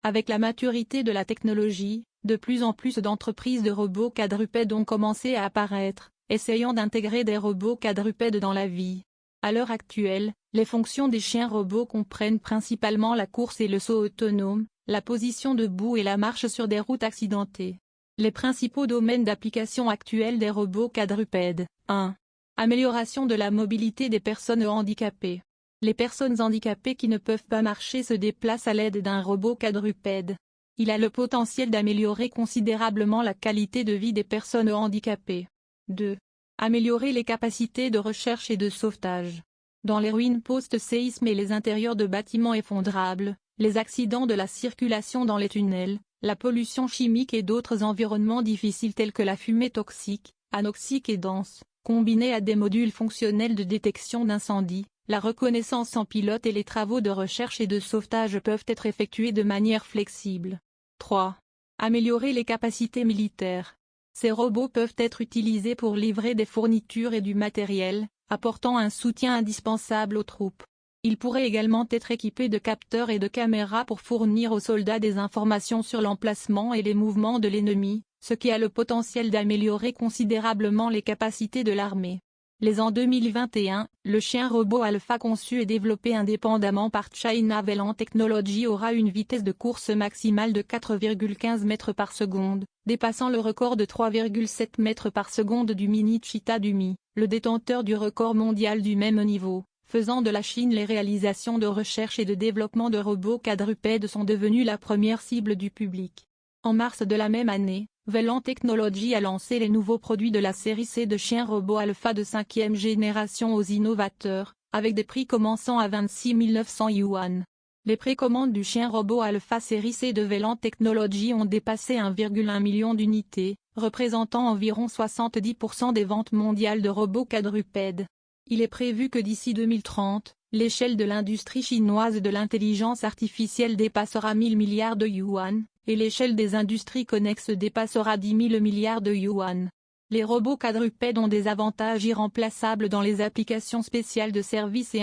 Avec la maturité de la technologie, de plus en plus d'entreprises de robots quadrupèdes ont commencé à apparaître, essayant d'intégrer des robots quadrupèdes dans la vie. À l'heure actuelle, les fonctions des chiens robots comprennent principalement la course et le saut autonome, la position debout et la marche sur des routes accidentées. Les principaux domaines d'application actuels des robots quadrupèdes. 1. Amélioration de la mobilité des personnes handicapées. Les personnes handicapées qui ne peuvent pas marcher se déplacent à l'aide d'un robot quadrupède. Il a le potentiel d'améliorer considérablement la qualité de vie des personnes handicapées. 2. Améliorer les capacités de recherche et de sauvetage. Dans les ruines post-séisme et les intérieurs de bâtiments effondrables, les accidents de la circulation dans les tunnels, la pollution chimique et d'autres environnements difficiles tels que la fumée toxique, anoxique et dense, combinés à des modules fonctionnels de détection d'incendie, la reconnaissance en pilote et les travaux de recherche et de sauvetage peuvent être effectués de manière flexible. 3. Améliorer les capacités militaires. Ces robots peuvent être utilisés pour livrer des fournitures et du matériel, apportant un soutien indispensable aux troupes. Ils pourraient également être équipés de capteurs et de caméras pour fournir aux soldats des informations sur l'emplacement et les mouvements de l'ennemi, ce qui a le potentiel d'améliorer considérablement les capacités de l'armée. En 2021, le chien robot Alpha conçu et développé indépendamment par China Velan Technology aura une vitesse de course maximale de 4,15 mètres par seconde, dépassant le record de 3,7 mètres par seconde du Mini Cheetah du Mi, le détenteur du record mondial du même niveau, faisant de la Chine les réalisations de recherche et de développement de robots quadrupèdes sont devenues la première cible du public. En mars de la même année, Velan Technology a lancé les nouveaux produits de la série C de chiens robots Alpha de 5e génération aux innovateurs, avec des prix commençant à 26 900 yuan. Les précommandes du chien robot Alpha série C de Velan Technology ont dépassé 1,1 million d'unités, représentant environ 70% des ventes mondiales de robots quadrupèdes. Il est prévu que d'ici 2030, l'échelle de l'industrie chinoise de l'intelligence artificielle dépassera 1000 milliards de yuan, et l'échelle des industries connexes dépassera 10 000 milliards de yuan. Les robots quadrupèdes ont des avantages irremplaçables dans les applications spéciales de services et